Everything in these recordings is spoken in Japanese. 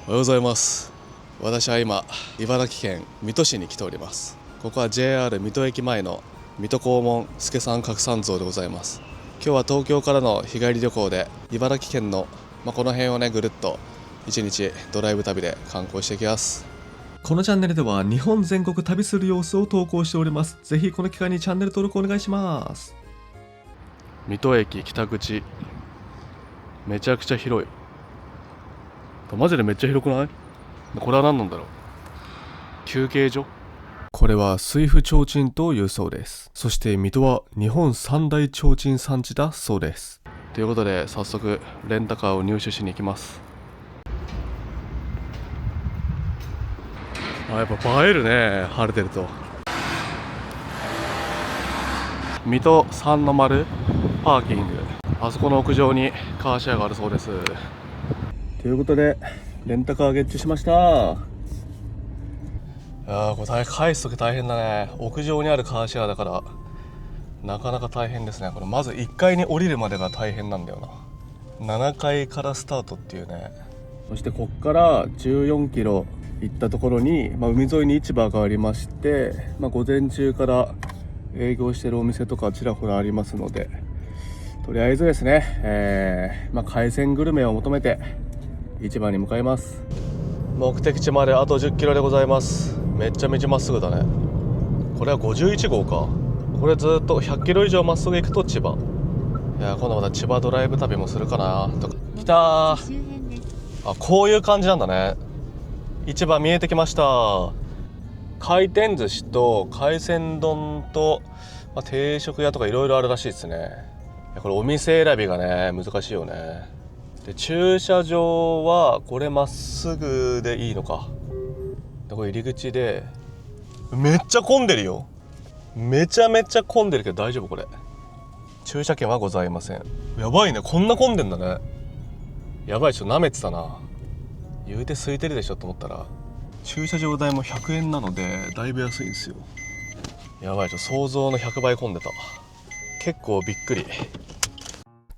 おはようございます。私は今茨城県水戸市に来ております。ここは JR 水戸駅前の水戸黄門助さん覚山像でございます。今日は東京からの日帰り旅行で茨城県の、この辺をねぐるっと1日ドライブ旅で観光していきます。このチャンネルでは日本全国旅する様子を投稿しております。ぜひこの機会にチャンネル登録お願いします。水戸駅北口、めちゃくちゃ広い。マジでめっちゃ広くない？これは何なんだろう。休憩所？これは水府提灯というそうです。そして水戸は日本三大提灯産地だそうです。ということで早速レンタカーを入手しに行きます。やっぱ映えるね、晴れてると。水戸三の丸パーキング、あそこの屋上にカーシェアがあるそうです。ということでレンタカーゲッチしました。これ返すとき大変だね。屋上にあるカーシェアだからなかなか大変ですね。これまず1階に降りるまでが大変なんだよな。7階からスタートっていうね。そしてこっから14キロ行ったところに、海沿いに市場がありまして、午前中から営業してるお店とかちらほらありますので、とりあえずですね、海鮮グルメを求めて市場に向かいます。目的地まであと10キロでございます。めっちゃ道まっすぐだね。これは51号か。これずっと100キロ以上まっすぐ行くと千葉。いや、今度また千葉ドライブ旅もするかなとか。来たー。こういう感じなんだね。市場見えてきました。回転寿司と海鮮丼と、定食屋とかいろいろあるらしいですね。これお店選びがね難しいよね。で駐車場はこれまっすぐでいいのか。でこれ入り口でめっちゃ混んでるよ。めちゃめちゃ混んでるけど大丈夫？これ駐車券はございません。やばいね、こんな混んでんだね。やばい、ちょっと舐めてたな。言うて空いてるでしょと思ったら駐車場代も100円なのでだいぶ安いんですよ。やばい、ちょっと想像の100倍混んでた。結構びっくり。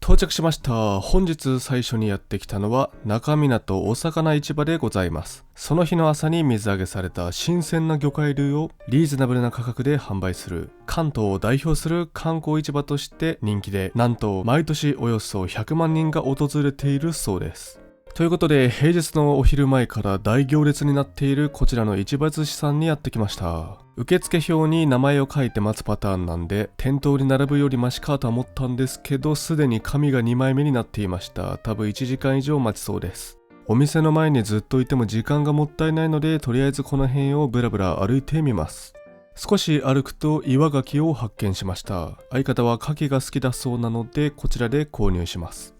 到着しました。本日最初にやってきたのは中港お魚市場でございます。その日の朝に水揚げされた新鮮な魚介類をリーズナブルな価格で販売する関東を代表する観光市場として人気で、なんと毎年およそ100万人が訪れているそうです。ということで平日のお昼前から大行列になっているこちらの市場寿司さんにやってきました。受付表に名前を書いて待つパターンなんで店頭に並ぶよりマシかと思ったんですけど、すでに紙が2枚目になっていました。多分1時間以上待ちそうです。お店の前にずっといても時間がもったいないので、とりあえずこの辺をブラブラ歩いてみます。少し歩くと岩牡蠣を発見しました。相方は牡蠣が好きだそうなのでこちらで購入します。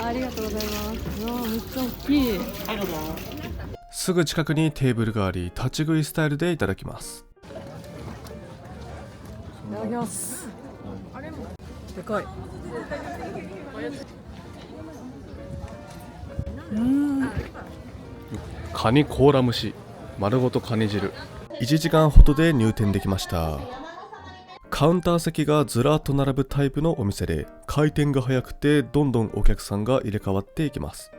ありがとうございます。わあ、めっちゃ大きい。すぐ近くにテーブルがあり、立ち食いスタイルでいただきます。いただきます。でかい。カニ甲羅蒸し丸ごとカニ汁。1時間ほどで入店できました。カウンター席がずらっと並ぶタイプのお店で、回転が早くてどんどんお客さんが入れ替わっていきます。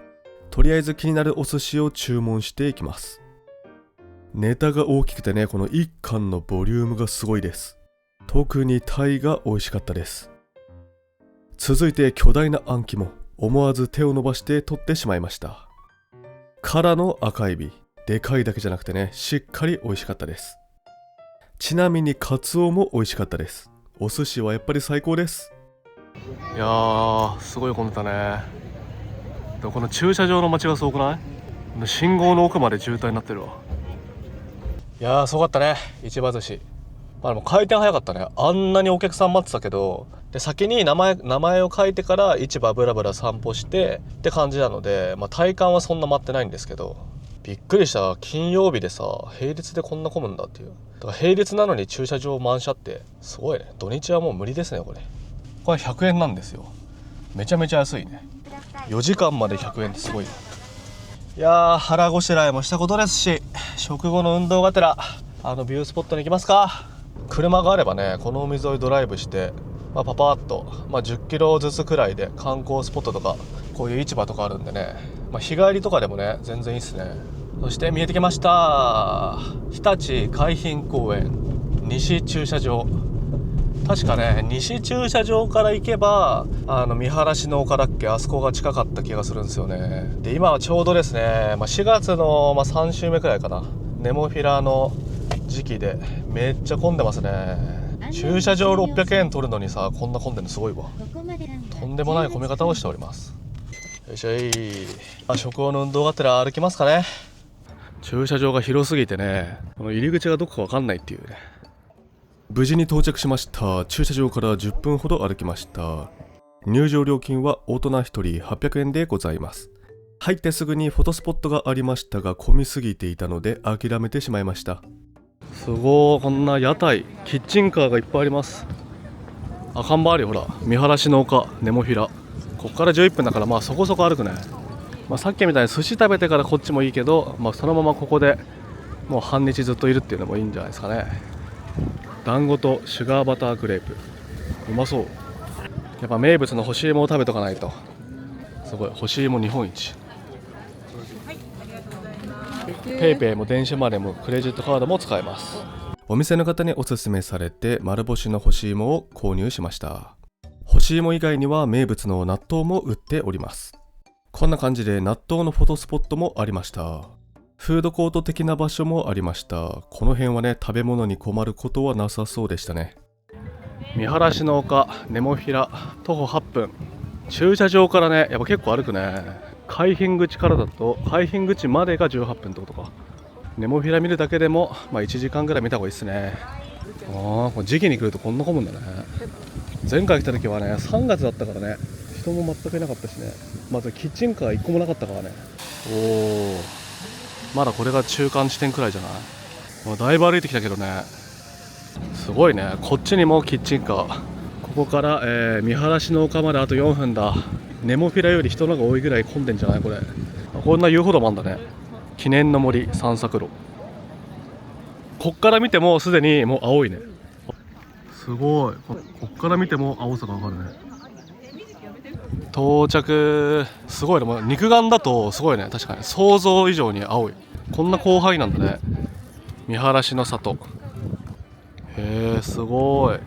とりあえず気になるお寿司を注文していきます。ネタが大きくてね、この1貫のボリュームがすごいです。特にタイが美味しかったです。続いて巨大なあん肝、思わず手を伸ばして取ってしまいました。からの赤エビ、でかいだけじゃなくてね、しっかり美味しかったです。ちなみにカツオも美味しかったです。お寿司はやっぱり最高です。いやー、すごい混んでたね。でもこの駐車場の街がすごくない？信号の奥まで渋滞になってるわ。いやー、すごかったね、市場寿司。でも回転早かったね。あんなにお客さん待ってたけど、で先に名前を書いてから市場ブラブラ散歩してって感じなので、体感はそんな待ってないんですけど、びっくりした。金曜日でさ、平日でこんな混むんだっていう。だから平日なのに駐車場満車ってすごいね。土日はもう無理ですね。これ100円なんですよ。めちゃめちゃ安いね。4時間まで100円ってすごい。いやー、腹ごしらえもしたことですし、食後の運動がてらビュースポットに行きますか。車があればね、この海沿いドライブして、パパーっと、10キロずつくらいで観光スポットとかこういう市場とかあるんでね、日帰りとかでもね全然いいっすね。そして見えてきました、日立海浜公園西駐車場。確かね西駐車場から行けば見晴らしの丘だっけ、あそこが近かった気がするんですよね。で今はちょうどですね、4月の3週目くらいかな、ネモフィラの時期でめっちゃ混んでますね。駐車場600円取るのにさ、こんな混んでるのすごいわ。とんでもない混み方をしております。よいしょい。食後の運動があったら歩きますかね。駐車場が広すぎてね、この入り口がどこか分かんないっていうね。無事に到着しました。駐車場から10分ほど歩きました。入場料金は大人1人800円でございます。入ってすぐにフォトスポットがありましたが、混みすぎていたので諦めてしまいました。すごい、こんな屋台キッチンカーがいっぱいあります。看板あるよ、ほら、見晴らしの丘ネモフィラ。こっから11分だからそこそこ歩くね。さっきみたいに寿司食べてからこっちもいいけど、そのままここでもう半日ずっといるっていうのもいいんじゃないですかね。団子とシュガーバタークレープ、うまそう。やっぱ名物の干し芋を食べとかないと。すごい、干し芋日本一。ペイペイも電子マネーもクレジットカードも使えます。お店の方におすすめされて丸干しの干し芋を購入しました。干し芋以外には名物の納豆も売っております。こんな感じで納豆のフォトスポットもありました。フードコート的な場所もありました。この辺はね、食べ物に困ることはなさそうでしたね。見晴らしの丘ネモフィラ徒歩8分。駐車場からねやっぱ結構歩くね。海浜口からだと海浜口までが18分ってことか。ネモフィラ見るだけでも1時間ぐらい見た方がいいですね。この時期に来るとこんな混むんだね。前回来た時はね3月だったからね、人も全くいなかったしね。まずキッチンカー1個もなかったからね。おお、まだこれが中間地点くらいじゃない。だいぶ歩いてきたけどね、すごいね。こっちにもキッチンカー。ここから、見晴らしの丘まであと4分だ。ネモフィラより人の方が多いぐらい混んでんじゃないこれ。こんな遊歩道もあんだね。記念の森散策路。こっから見てもすでにもう青いね。すごい、こっから見ても青さがわかるね。到着。すごいね。もう肉眼だとすごいね。確かに想像以上に青い。こんな広範囲なんだね。見晴らしの里。へえ、すごい。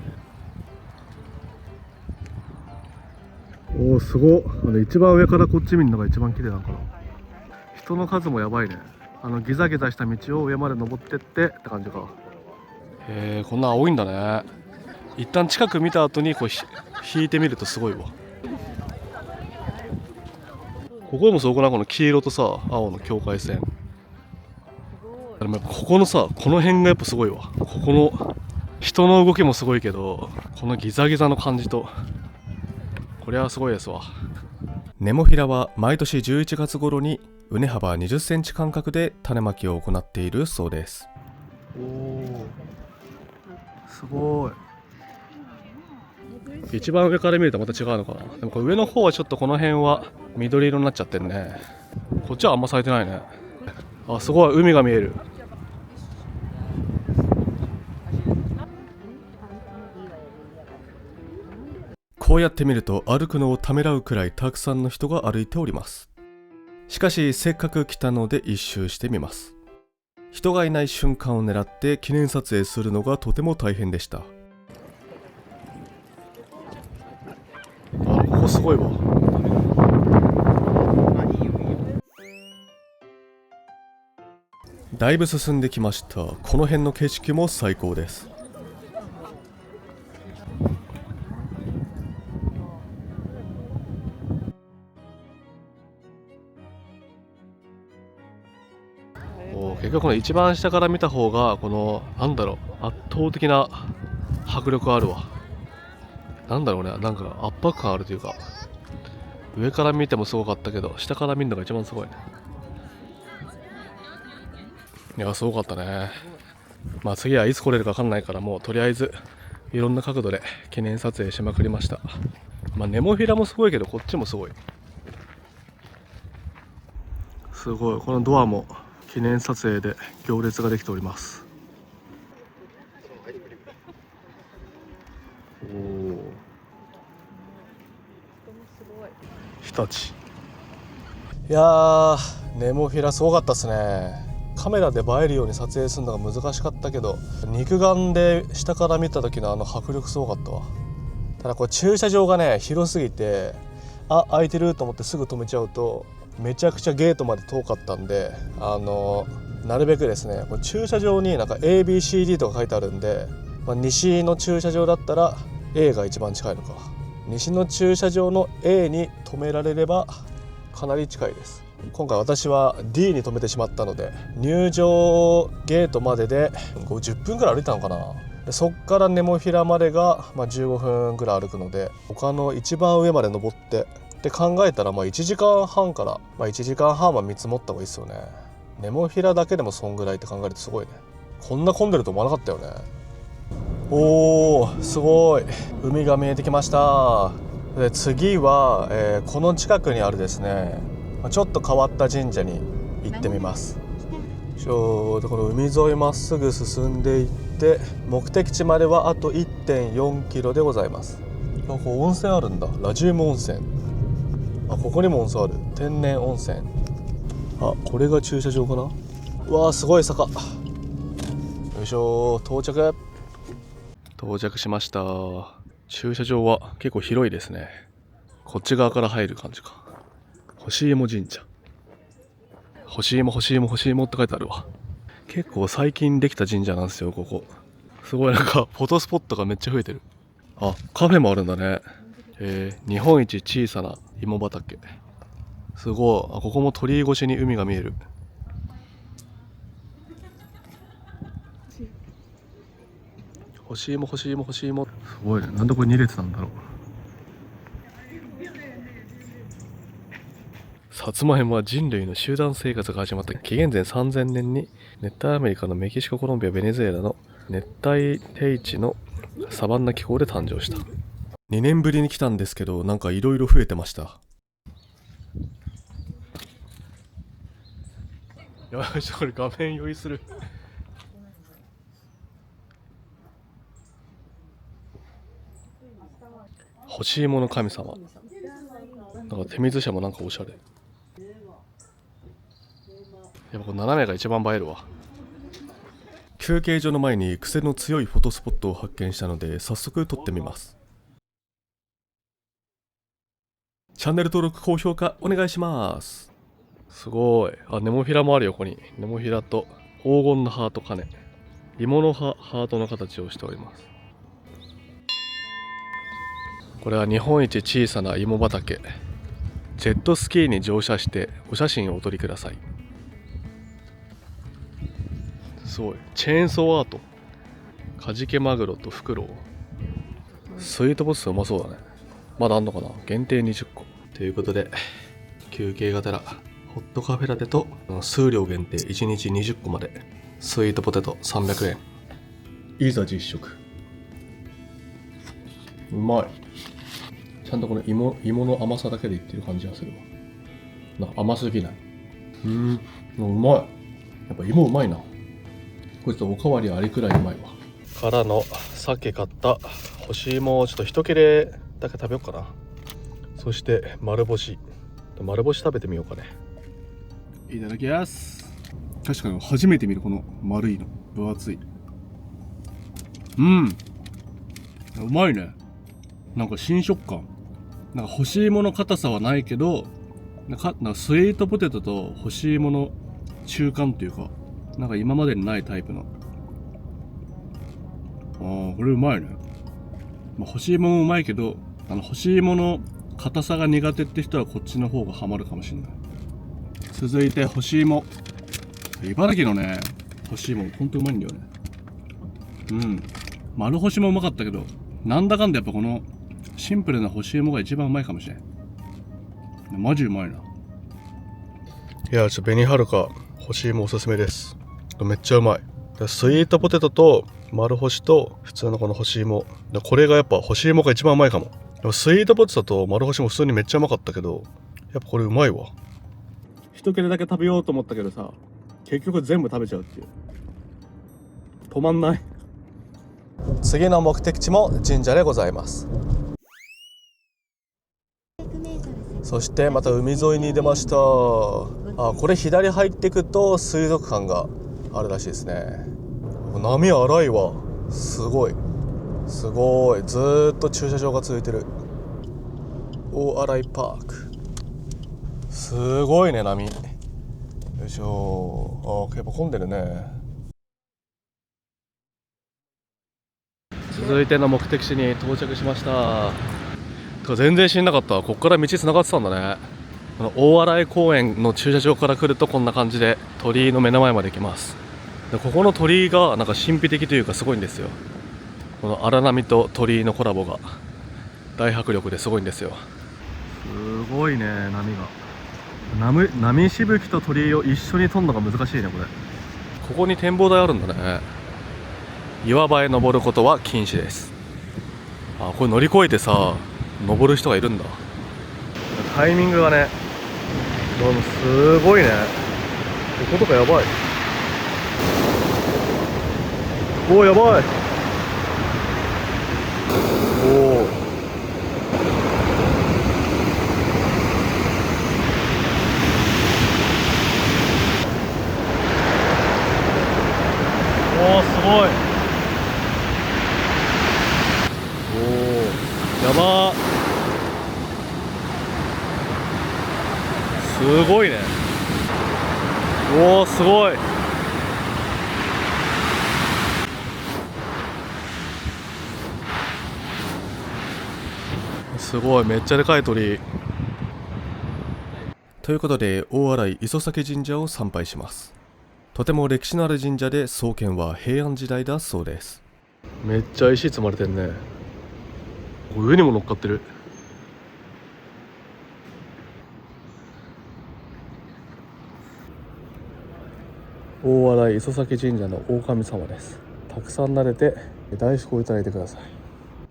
おお、すごっ。一番上からこっち見るのが一番綺麗なのかな。人の数もやばいね。ギザギザした道を上まで登ってって感じか。へえ、こんな青いんだね。一旦近く見た後にこう引いてみるとすごいわ。ここでもすごくない？この黄色とさ青の境界線。でもやっぱここのさ、この辺がやっぱすごいわ。ここの人の動きもすごいけど、このギザギザの感じと、これはすごいですわ。ネモフィラは毎年11月頃に畝幅20センチ間隔で種まきを行っているそうです。おお、すごい。一番上から見るとまた違うのかな。でもこれ上の方はちょっとこの辺は緑色になっちゃってるね。こっちはあんま咲いてないね。あ、すごい、海が見える。こうやって見ると歩くのをためらうくらいたくさんの人が歩いております。しかしせっかく来たので一周してみます。人がいない瞬間を狙って記念撮影するのがとても大変でした。あ、ここすごいわ。だいぶ進んできました。この辺の景色も最高です。結局この一番下から見た方がこのなんだろう、圧倒的な迫力あるわ。なんだろうね、なんか圧迫感あるというか、上から見てもすごかったけど下から見るのが一番すごいね。いや、すごかったね。次はいつ来れるか分かんないから、もうとりあえずいろんな角度で記念撮影しまくりました。ネモフィラもすごいけどこっちもすごい。すごい、このドアも記念撮影で行列ができております。おお、日立いやー、ネモフィラすごかったっすね。カメラで映えるように撮影するのが難しかったけど、肉眼で下から見た時の迫力すごかったわ。ただこれ駐車場がね広すぎて、あ、空いてると思ってすぐ止めちゃうとめちゃくちゃゲートまで遠かったんで、なるべくですね、これ駐車場になんか ABCD とか書いてあるんで、西の駐車場だったら A が一番近いのか。西の駐車場の A に止められればかなり近いです。今回私は D に止めてしまったので、入場ゲートまでで10分ぐらい歩いたのかな。でそっからネモフィラまでが15分ぐらい歩くので、他の一番上まで登ってって考えたら1時間半から、1時間半は見積もった方がいいですよね。ネモフィラだけでもそんぐらいって考えるとすごいね。こんな混んでると思わなかったよね。おー、すごい海が見えてきました。で次は、この近くにあるですね、ちょっと変わった神社に行ってみます。この海沿いまっすぐ進んでいって目的地まではあと 1.4 キロでございます。ここ温泉あるんだ。ラジウム温泉。あ、ここにも温泉ある。天然温泉。あ、これが駐車場かな。うわー、すごい坂。よいしょ、到着しました。駐車場は結構広いですね。こっち側から入る感じか。星芋神社。星芋って書いてあるわ。結構最近できた神社なんですよ、ここ。すごいなんかフォトスポットがめっちゃ増えてる。あ、カフェもあるんだね。日本一小さな芋畑。すごい。あ、ここも鳥居越しに海が見える。星芋。すごいね。なんでこれ2列なんだろう。薩摩編は人類の集団生活が始まった紀元前3000年に熱帯アメリカのメキシコ、コロンビア、ベネズエラの熱帯低地のサバンナ気候で誕生した。2年ぶりに来たんですけど、なんかいろいろ増えてました。よし、これ画面用意する。干し芋の神様。なんか手水舎もなんかおしゃれ。やっぱこれ斜めが一番映えるわ。休憩所の前に癖の強いフォトスポットを発見したので早速撮ってみます。チャンネル登録高評価お願いします。すごい。あ、ネモフィラもあるよ。ここにネモフィラと黄金のハート鐘、芋の葉ハートの形をしております。これは日本一小さな芋畑。ジェットスキーに乗車してお写真をお撮りください。すごい。チェーンソーアート、カジキマグロとフクロウ。スイートポテトうまそうだね。まだあんのかな。限定20個ということで、休憩がてらホットカフェラテと数量限定1日20個までスイートポテト300円。いざ実食。うまい。ちゃんとこの芋の甘さだけでいってる感じがするわ。なんか甘すぎない。うまい。やっぱ芋うまいな。これちょっとおかわりありくらいうまいわ。からのさっき買った干し芋をちょっと一切れだけ食べようかな。そして丸干し食べてみようかね。いただきます。確かに初めて見るこの丸いの、分厚い。うまいね。なんか新食感。なんか干し芋の硬さはないけど、なんかスイートポテトと干し芋の中間というか、なんか今までにないタイプの。これうまいね。干し芋もうまいけど、干し芋の硬さが苦手って人はこっちの方がハマるかもしれない。続いて干し芋。茨城のね、干し芋ほんとうまいんだよね。丸干しもうまかったけど、なんだかんだやっぱこのシンプルな干し芋が一番うまいかもしれん。マジうまいな。いや、紅はるか干し芋おすすめです。めっちゃうまい。スイートポテトと丸干しと普通のこの干し芋、これがやっぱ干し芋が一番うまいかも。でもスイートポテトと丸干しも普通にめっちゃうまかったけど、やっぱこれうまいわ。一切れだけ食べようと思ったけどさ、結局全部食べちゃうっていう。止まんない。次の目的地も神社でございます。そしてまた海沿いに出ました。これ左入っていくと水族館があるらしいですね。波荒いわ。すごいすごい。ずーっと駐車場が続いてる。大洗パーク、すごいね波。よいしょ。やっぱ混んでるね。続いての目的地に到着しました。全然知んなかった。ここから道つながってたんだね。この大洗公園の駐車場から来るとこんな感じで鳥居の目の前まで行きます。でここの鳥居がなんか神秘的というかすごいんですよ。この荒波と鳥居のコラボが大迫力ですごいんですよ。すごいね波が。波しぶきと鳥居を一緒に撮るのが難しいねこれ。ここに展望台あるんだね。岩場へ登ることは禁止です。これ乗り越えてさ登る人がいるんだ。タイミングがねすごいね。こことかやばい。おおやばい。おおすごい。やばー。すごいね。おおすごい。すごいめっちゃでかい鳥居。ということで大洗磯崎神社を参拝します。とても歴史のある神社で創建は平安時代だそうです。めっちゃ石積まれてんね。上にも乗っかってる。大洗磯崎神社の大神様です。たくさん撫でて大福をいただいてください。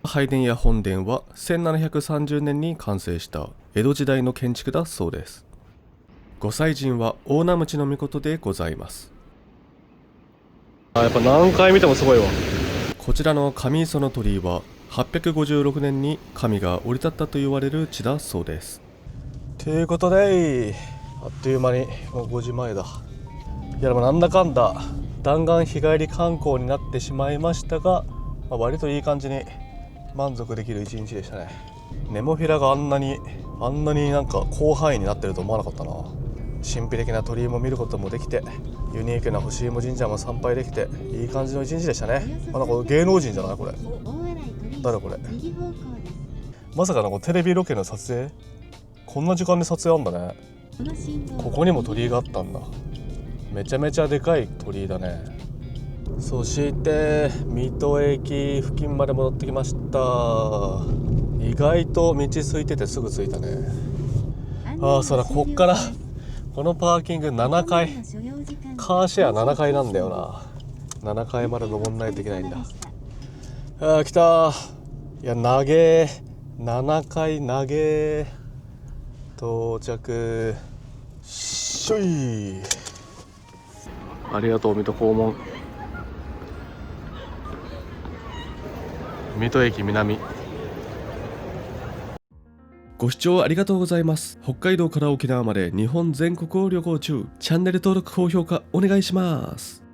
拝殿や本殿は1730年に完成した江戸時代の建築だそうです。御祭神は大名鞭の命でございます。やっぱ何回見てもすごいわ。こちらの神磯の鳥居は856年に神が降り立ったと言われる地だそうです。ということであっという間にもう5時前だ。いやでもなんだかんだ弾丸日帰り観光になってしまいましたが、割といい感じに満足できる一日でしたね。ネモフィラがあんなになんか広範囲になってると思わなかったな。神秘的な鳥居も見ることもできて、ユニークな星芋神社も参拝できて、いい感じの一日でしたね。なんか芸能人じゃないこれ。誰これ。まさかテレビロケの撮影、こんな時間で撮影あんだね。ここにも鳥居があったんだ。めちゃめちゃでかい鳥居だね。そして水戸駅付近まで戻ってきました。意外と道空いててすぐ着いたね。そうだ、こっからこのパーキング7階、カーシェア7階なんだよな。7階まで登んないといけないんだ。来た。いや長え、7階長え。到着しょい。ありがとう水戸黄門。水戸駅南。ご視聴ありがとうございます。北海道から沖縄まで日本全国を旅行中。チャンネル登録高評価お願いします。